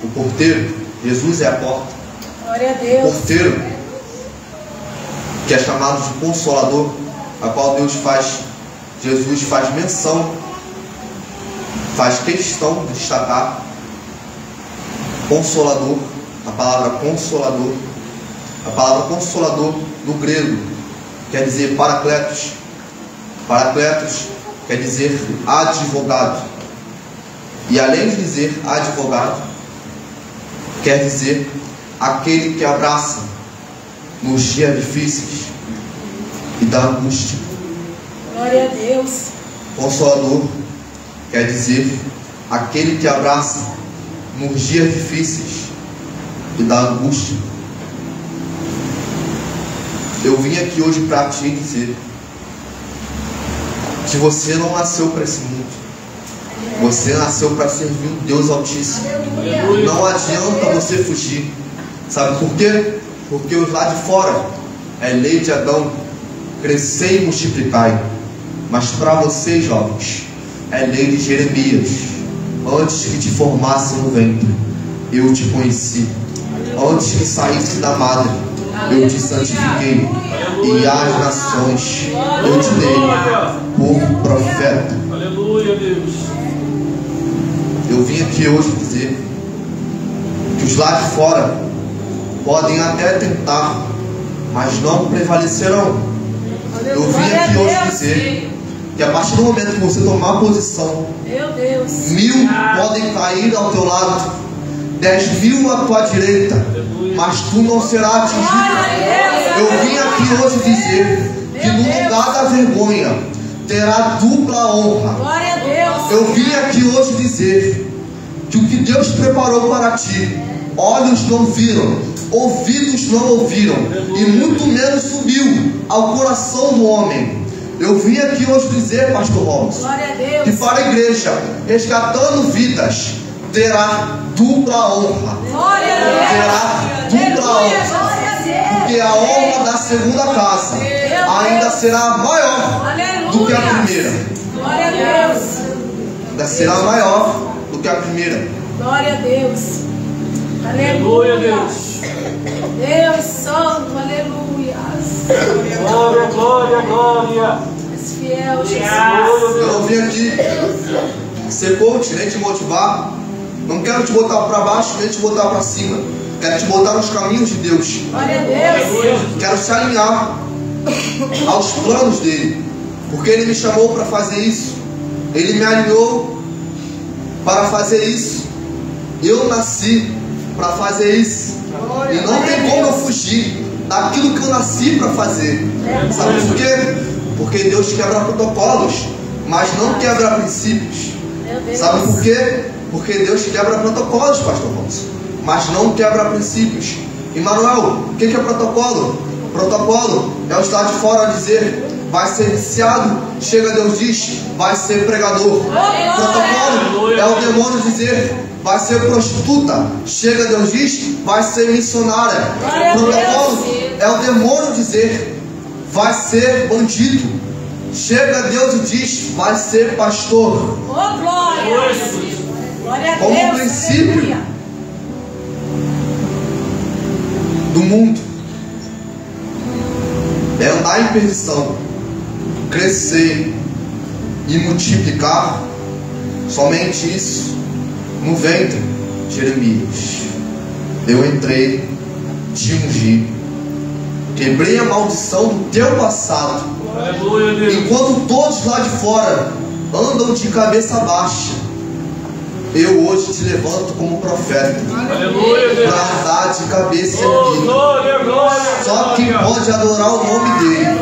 o porteiro, Jesus é a porta. Glória a O Deus. porteiro, que é chamado de Consolador, a qual Jesus faz menção, faz questão de destacar. Consolador, a palavra Consolador no grego quer dizer Paracletos. Paracletos quer dizer advogado. E além de dizer advogado, quer dizer aquele que abraça nos dias difíceis e da angústia. Glória a Deus. Consolador quer dizer aquele que abraça nos dias difíceis e da angústia. Eu vim aqui hoje para te dizer que você não nasceu para esse mundo. Você nasceu para servir o Deus Altíssimo. Não adianta você fugir. Sabe por quê? Porque os lá de fora é lei de Adão, crescei e multiplicai. Mas para vocês, jovens, é lei de Jeremias. Antes que te formasse no ventre, eu te conheci. Antes que saísse da madre, eu te santifiquei. E às nações eu te dei por profeta. Aleluia, Deus. Eu vim aqui hoje dizer que os lá de fora podem até tentar, mas não prevalecerão. Eu vim aqui hoje dizer que a partir do momento que você tomar posição, Meu Deus. 1000 podem cair ao teu lado, 10.000 à tua direita, mas tu não serás atingido. Eu vim aqui hoje dizer que no lugar da vergonha terá dupla honra. Glória a Deus. Eu vim aqui hoje dizer que o que Deus preparou para ti, olhos não viram, ouvidos não ouviram, e muito menos subiu ao coração do homem. Eu vim aqui hoje dizer, pastor Holmes, Glória a Deus. que para a igreja, resgatando vidas, terá dupla honra. Glória a Deus. Terá dupla honra. Porque a honra da segunda casa ainda será maior do que a primeira. Glória a Deus. Ainda será maior do que a primeira. Glória a Deus. Aleluia, Aleluia. Deus. Deus santo, aleluia. Glória, glória, glória. És fiel, Jesus. Eu não vim aqui ser coach, nem te motivar. Não quero te botar para baixo, nem te botar para cima. Quero te botar nos caminhos de Deus. Glória a Deus. Quero te alinhar aos planos dele. Porque ele me chamou para fazer isso. Ele me alinhou para fazer isso. Eu nasci para fazer isso. E não tem como eu fugir daquilo que eu nasci para fazer. Sabe por quê? Porque Deus quebra protocolos, mas não quebra princípios. Sabe por quê? Porque Deus quebra protocolos, pastor Alfonso, mas não quebra princípios. E Manuel, o que é protocolo? Protocolo é o estar de fora dizer, vai ser viciado. Chega Deus diz, vai ser pregador. Protocolo é o demônio dizer, vai ser prostituta. Chega Deus diz, vai ser missionária. Protocolo é o demônio dizer, vai ser bandido. Chega Deus e diz, vai ser pastor. Como princípio do mundo é andar em perdição, crescer e multiplicar. Somente isso no ventre de Jeremias. Eu entrei, te ungi, quebrei a maldição do teu passado. Enquanto todos lá de fora andam de cabeça baixa, eu hoje te levanto como profeta para andar de cabeça erguida. Só quem pode adorar o nome dele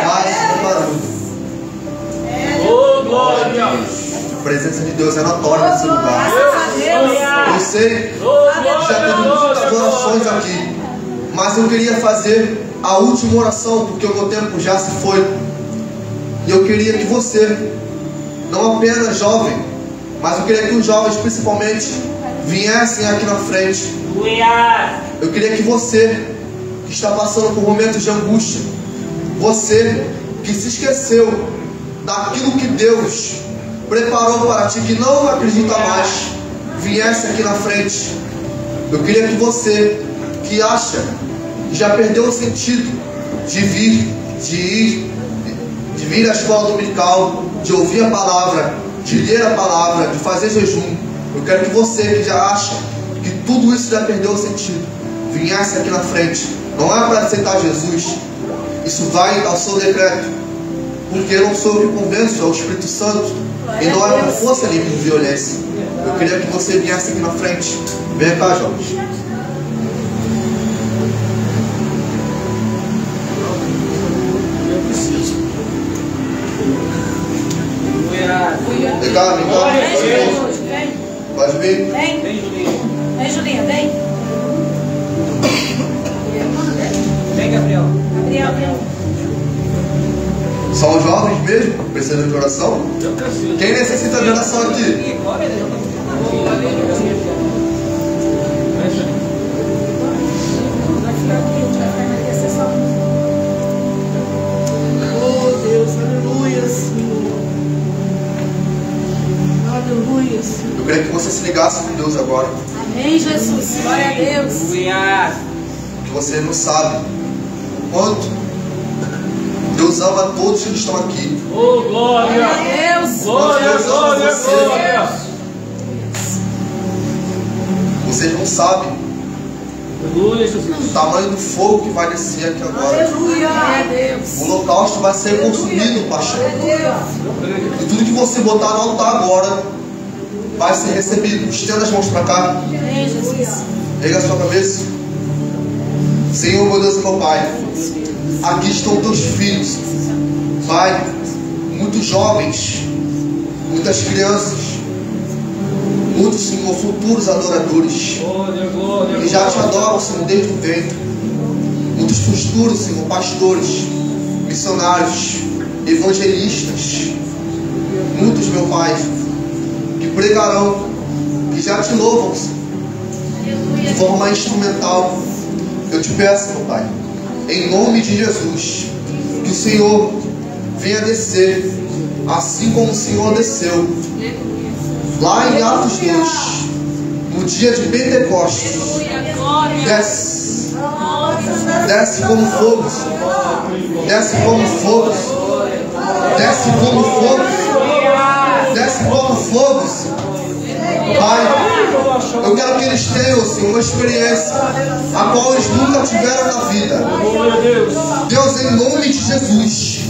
faz um barulho. A presença de Deus é notória nesse lugar. Eu sei, já teve muitas orações aqui, mas eu queria fazer a última oração, porque o meu tempo já se foi. E eu queria que você, não apenas jovem, mas eu queria que os jovens principalmente viessem aqui na frente. Eu queria que você, que está passando por momentos de angústia, você que se esqueceu daquilo que Deus preparou para ti, que não acredita mais, viesse aqui na frente. Eu queria que você que acha que já perdeu o sentido de vir à escola dominical, de ouvir a palavra, de ler a palavra, de fazer jejum, eu quero que você que já acha que tudo isso já perdeu o sentido, viesse aqui na frente. Não é para aceitar Jesus, isso vai ao seu decreto, porque eu não sou eu que convenço, é o Espírito Santo, e não é por força nem por violência. Eu queria que você viesse aqui na frente. Vem cá, jovens. Vem cá, vem cá. Pode vir. Vem, Julinha, vem. Vem, Gabriel. Gabriel. São os jovens mesmo? Precisam de oração? Quem necessita de oração aqui? Oh, Deus, aleluia, Senhor. Aleluia, Senhor. Eu queria que você se ligasse com Deus agora. Amém, Jesus. Glória a Deus. Que você não sabe o quanto Deus ama todos que estão aqui. Oh, glória! Glória a Deus. Glória, glória, glória! Vocês não sabem Aleluia, Jesus. o tamanho do fogo que vai descer aqui agora. Aleluia. Glória a Deus. O holocausto vai ser consumido, paixão. E tudo que você botar no altar agora vai ser recebido. Estenda as mãos para cá. Amém, Jesus. Erga a sua cabeça. Senhor, meu Deus e meu Pai, aqui estão teus filhos, Pai, muitos jovens, muitas crianças, muitos, Senhor, futuros adoradores, que já te adoram, Senhor, desde o ventre. Muitos futuros, Senhor, pastores, missionários, evangelistas, muitos, meu Pai, que pregarão, que já te louvam, Senhor, de forma instrumental. Eu te peço, meu Pai, em nome de Jesus, que o Senhor venha descer, assim como o Senhor desceu lá em Atos 2, no dia de Pentecostes. Desce, desce como fogo, Senhor. Desce como fogo, Senhor. Desce como fogo, Senhor. Desce como fogo, Senhor. Pai, eu quero que eles tenham, Senhor, uma experiência a qual eles nunca tiveram na vida. Deus, em nome de Jesus,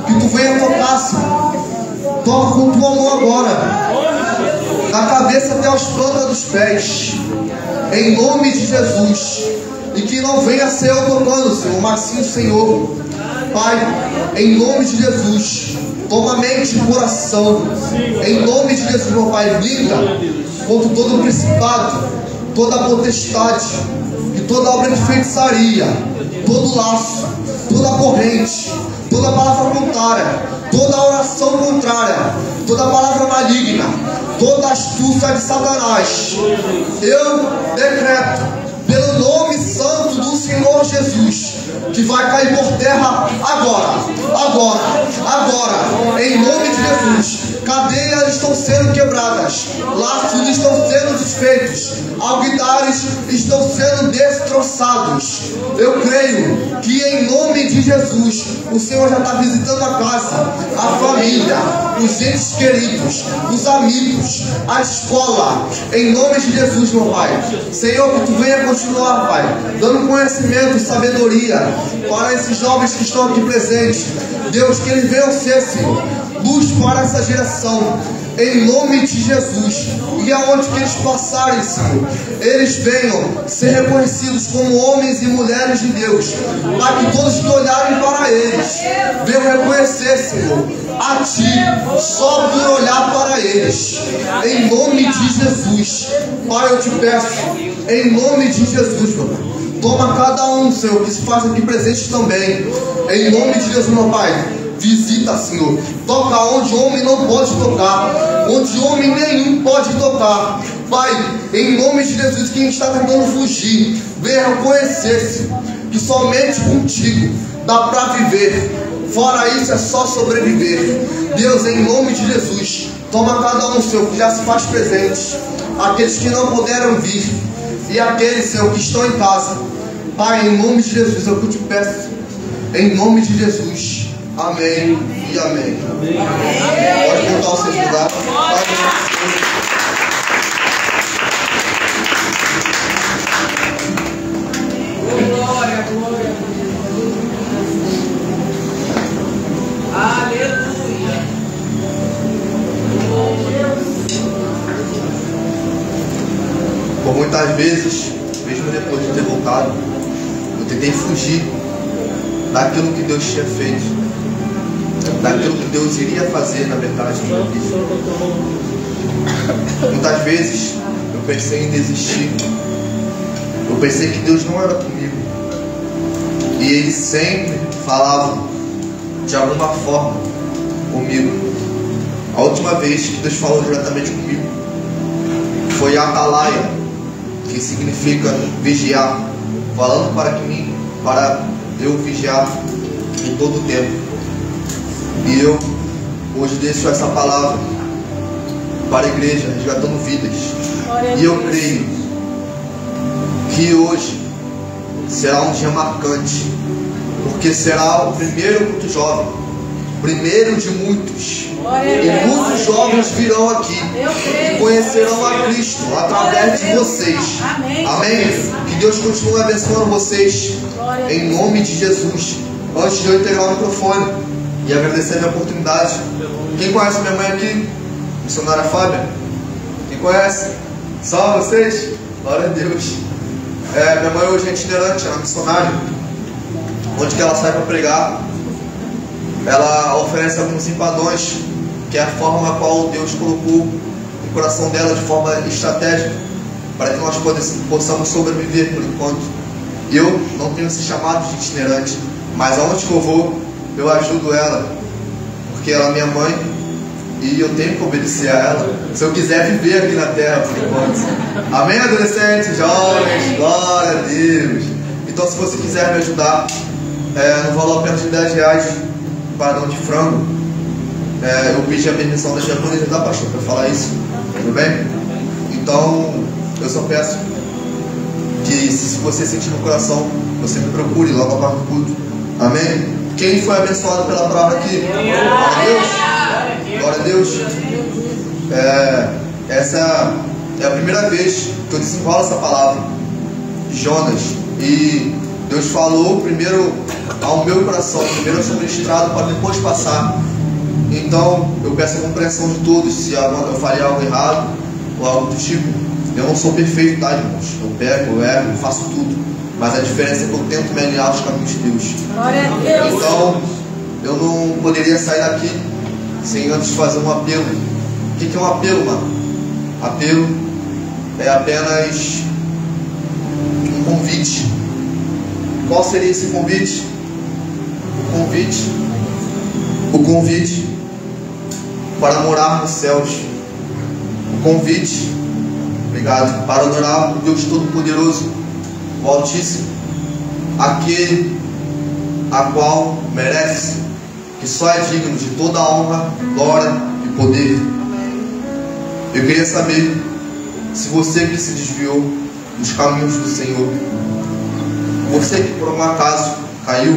que tu venha tocar, Senhor. Toca com tua mão agora. da cabeça até as plantas dos pés, em nome de Jesus. E que não venha ser eu tocando, Senhor, mas sim o Senhor. Pai, em nome de Jesus, toma mente e coração, em nome de Jesus, meu Pai, blinda contra todo o principado, toda a potestade e toda obra de feitiçaria, todo laço, toda corrente, toda palavra contrária, toda oração contrária, toda palavra maligna, toda astúcia de Satanás. Eu decreto, pelo nome santo do Senhor Jesus, que vai cair por terra agora, em nome de Jesus. Cadeias estão sendo quebradas, laços estão sendo desfeitos, altares estão sendo destroçados. Eu creio que em nome de Jesus, o Senhor já está visitando a casa, a família, os entes queridos, os amigos, a escola, em nome de Jesus, meu Pai. Senhor, que Tu venha continuar, Pai, dando conhecimento e sabedoria para esses jovens que estão aqui presentes. Deus, que eles venham ser, Senhor, luz para essa geração, em nome de Jesus. E aonde que eles passarem, Senhor, eles venham ser reconhecidos como homens e mulheres de Deus, para que todos que olharem para eles venham reconhecer, Senhor, a Ti, só por olhar para eles, em nome de Jesus. Pai, eu te peço, em nome de Jesus, meu Pai, toma cada um, Senhor, que se faz aqui presente também, em nome de Jesus, meu Pai. Visita, Senhor, toca onde homem não pode tocar, onde homem nenhum pode tocar. Pai, em nome de Jesus, quem está tentando fugir, venha reconhecer-se que somente contigo dá para viver, fora isso é só sobreviver. Deus, em nome de Jesus, toma cada um, Senhor, que já se faz presente, aqueles que não puderam vir e aqueles, Senhor, que estão em casa. Pai, em nome de Jesus, eu te peço, em nome de Jesus. Amém e amém. Pode voltar ao seu lugar. Glória, glória. Aleluia. Por muitas vezes, mesmo depois de ter voltado, eu tentei fugir daquilo que Deus tinha feito, daquilo que Deus iria fazer, na verdade, na minha vida. Muitas vezes eu pensei em desistir, eu pensei que Deus não era comigo, e Ele sempre falava de alguma forma comigo. A última vez que Deus falou diretamente comigo foi Atalaia, que significa vigiar, falando para eu vigiar em todo o tempo. E eu hoje deixo essa palavra para a igreja, resgatando vidas. E eu creio que hoje será um dia marcante, porque será o primeiro culto jovem, primeiro de muitos. E muitos jovens virão aqui e conhecerão a Cristo através de vocês. Amém? Que Deus continue abençoando vocês, em nome de Jesus. Antes de eu entregar o microfone e agradecer a minha oportunidade, quem conhece minha mãe aqui? Missionária Fábia? Quem conhece? Só vocês? Glória a Deus. Minha mãe hoje é itinerante, ela é missionária. Onde que ela sai para pregar, ela oferece alguns empadões, que é a forma a qual Deus colocou no coração dela de forma estratégica, para que nós possamos sobreviver por enquanto. Eu não tenho esse chamado de itinerante, mas aonde que eu vou, eu ajudo ela, porque ela é minha mãe e eu tenho que obedecer a ela, se eu quiser viver aqui na terra por enquanto. Amém, adolescentes, jovens? Glória a Deus. Então, se você quiser me ajudar, no valor apenas de R$10, padrão de frango, eu pedi a permissão da diaconisa da pastor para falar isso, tudo bem? Então, eu só peço que, se você sentir no coração, você me procure logo após o culto. Amém? Quem foi abençoado pela palavra aqui? Glória a Deus. Essa é a primeira vez que eu desenrolo essa palavra, Jonas, e Deus falou primeiro ao meu coração, primeiro sobre o estrado, para depois passar. Então eu peço a compreensão de todos se eu falei algo errado, ou algo do tipo. Eu não sou perfeito, tá, irmãos? Eu pego, eu erro, eu faço tudo. Mas a diferença é que eu tento me alinhar aos caminhos de Deus. Glória a Deus. Então, eu não poderia sair daqui sem antes fazer um apelo. O que é um apelo, mano? Apelo é apenas um convite. Qual seria esse convite? O convite para morar nos céus. O convite, obrigado, para adorar o Deus Todo-Poderoso, o Altíssimo, aquele a qual merece, que só é digno de toda a honra, glória e poder. Eu queria saber se você que se desviou dos caminhos do Senhor, você que por um acaso caiu,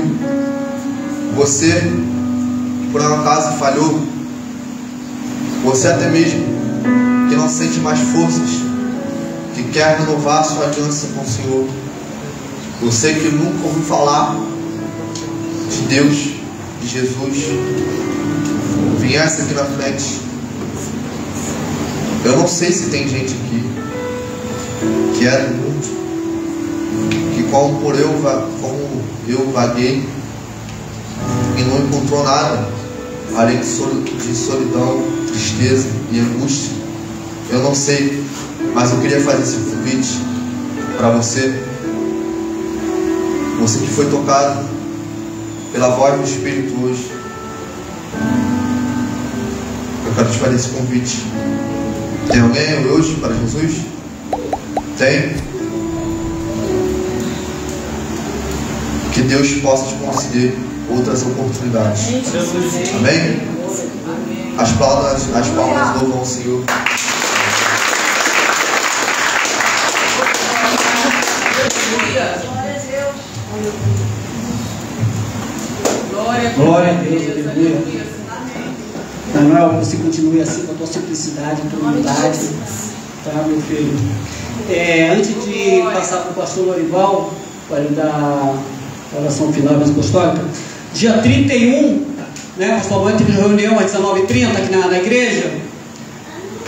você que por um acaso falhou, você até mesmo que não sente mais forças, que quer renovar sua aliança com o Senhor, você que nunca ouviu falar de Deus, de Jesus, viesse aqui na frente. Eu não sei se tem gente aqui que é do mundo, que como eu vaguei e não encontrou nada além de solidão, tristeza e angústia. Eu não sei, mas eu queria fazer esse convite para você. Você que foi tocado pela voz do Espírito hoje, eu quero te fazer esse convite. Tem alguém hoje para Jesus? Tem? Que Deus possa te conceder outras oportunidades. Amém? As palmas louvam ao Senhor. Glória a Deus, aleluia. Manuel, que você continue assim com a tua simplicidade, a tua humildade, tá, meu filho? Antes de passar para o pastor Lorival, para ele dar a oração final da apostólica, dia 31, né, pastor, vamos ter reunião às 19h30 aqui na igreja,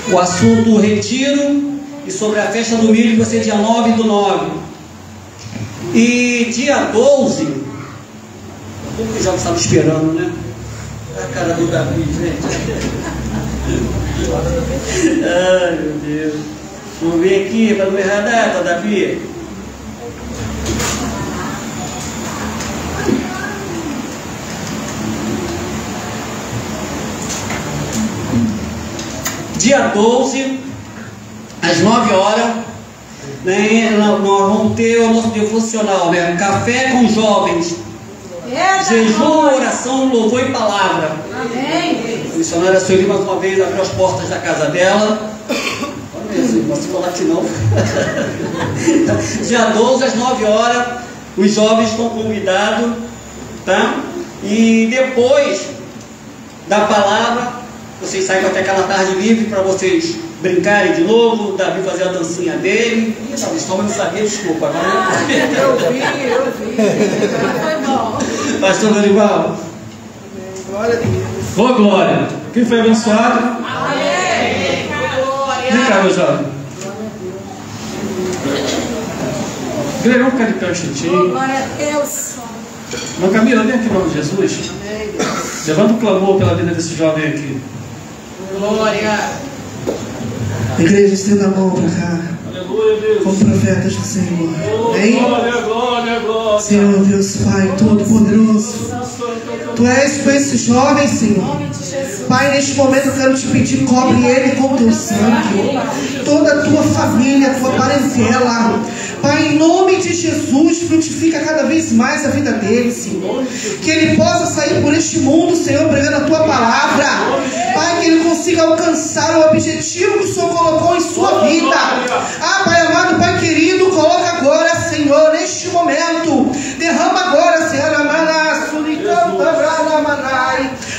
o assunto retiro e sobre a festa do milho, que vai ser dia 9/9. E dia 12, eu já estava esperando, né? A cara do Davi, gente. Ai, meu Deus. Vamos ver aqui para não errar a data, Davi. Dia 12, às 9h, né, nós vamos ter o nosso devocional, né? Café com jovens. Jejum, oração, louvor e palavra. Amém. A missionária Sueli mais uma vez abriu as portas da casa dela. Olha isso, não posso falar que não. Dia 12, às 9h, os jovens estão convidados, tá? E depois da palavra, vocês saem até aquela tarde livre para vocês brincarem de novo, o Davi fazer a dancinha dele. Ih, Davi, só não sabia, desculpa. Eu vi. Foi bom. Pastor Dorival. Glória a Deus. Ô glória. Quem foi abençoado? Amém. Vem cá, meu jovem. Guilherme, vamos ficar de pé um instantinho. Glória a Deus. Irmã Camila, vem aqui em nome de Jesus. Levanta o clamor pela vida desse jovem aqui. Glória. Igreja, estenda a mão para cá, Aleluia, Deus. como profetas do Senhor. Amém? Glória, glória, glória. Senhor Deus Pai Todo-Poderoso, Tu és com esse jovem, Senhor. Pai, neste momento eu quero te pedir, cobre ele com teu sangue, toda a tua família, a tua parentela. Pai, em nome de Jesus, frutifica cada vez mais a vida dele, Senhor. Que ele possa sair por este mundo, Senhor, pregando a tua palavra. Pai, que ele consiga alcançar o objetivo que o Senhor colocou em sua vida. Ah, Pai amado, Pai querido, coloca agora, Senhor, neste momento. Derrama agora, Senhor,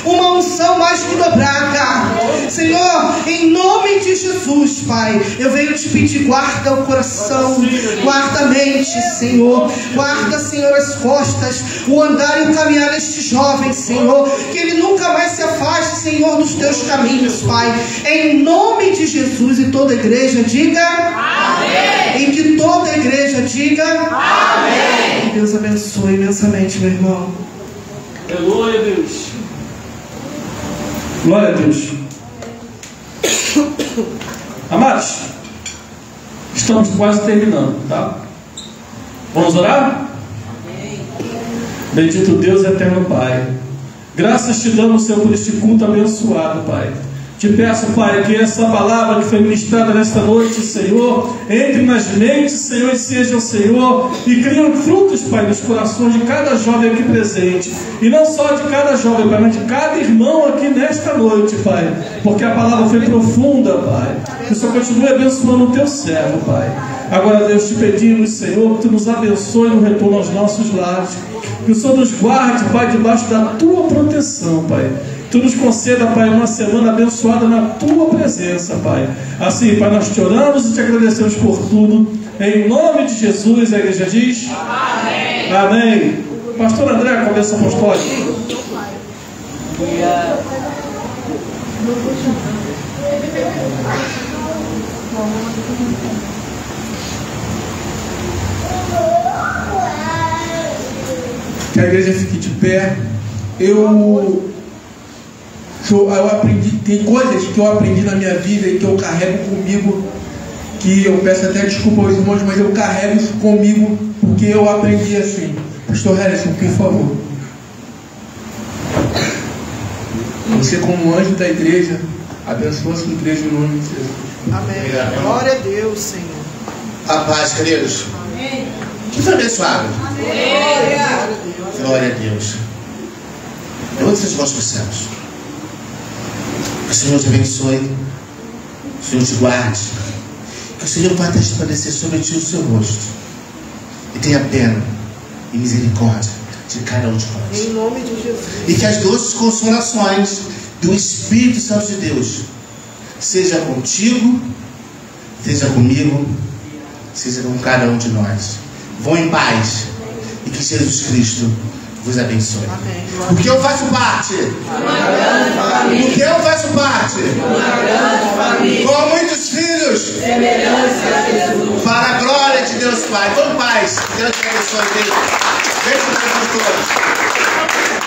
uma unção mais que dobrada. Senhor, em nome de Jesus. Jesus, Pai, eu venho te pedir, guarda o coração, guarda a mente, Senhor. Guarda, Senhor, as costas, o andar e o caminhar deste jovem, Senhor. Que ele nunca mais se afaste, Senhor, dos teus caminhos, Pai. Em nome de Jesus, e toda a igreja diga amém. E que toda a igreja diga amém. Que Deus abençoe imensamente, meu irmão. Glória a Deus. Glória a Deus. Amados, estamos quase terminando, tá? Vamos orar? Amém. Bendito Deus, eterno Pai, graças te damos, Senhor, por este culto abençoado, Pai. Te peço, Pai, que essa palavra que foi ministrada nesta noite, Senhor, entre nas mentes, Senhor, e seja, Senhor, e criam frutos, Pai, nos corações de cada jovem aqui presente. E não só de cada jovem, Pai, mas de cada irmão aqui nesta noite, Pai. Porque a palavra foi profunda, Pai. Que o Senhor continue abençoando o teu servo, Pai. Agora, Deus, te pedimos, Senhor, que tu nos abençoe no retorno aos nossos lares. Que o Senhor nos guarde, Pai, debaixo da tua proteção, Pai. Tu nos conceda, Pai, uma semana abençoada na tua presença, Pai. Assim, Pai, nós te oramos e te agradecemos por tudo. Em nome de Jesus, a igreja diz amém. Amém. Pastor André, com a bênção apostólica. Que a igreja fique de pé. Eu aprendi, tem coisas que eu aprendi na minha vida e que eu carrego comigo, que eu peço até desculpa aos irmãos, mas eu carrego isso comigo porque eu aprendi assim. Pastor Harrison, por favor. Você, como anjo da igreja, abençoa a sua igreja no nome de Jesus. Amém. Obrigado. Glória a Deus, Senhor. A paz, queridos. Amém. Que foi abençoado. Amém. Glória a Deus. Onde vocês vão para os céus? Que o Senhor te abençoe. Que o Senhor te guarde. Que o Senhor faça resplandecer sobre ti o seu rosto. E tenha pena e misericórdia de cada um de nós. Em nome de Jesus. E que as doces consolações do Espírito Santo de Deus seja contigo, seja comigo, seja com cada um de nós. Vão em paz e que Jesus Cristo vos abençoe. Amém. Porque eu faço parte. Porque eu faço parte. Com muitos filhos. Para a glória de Deus Pai. Com paz. Deus te abençoe. Beijo para todos.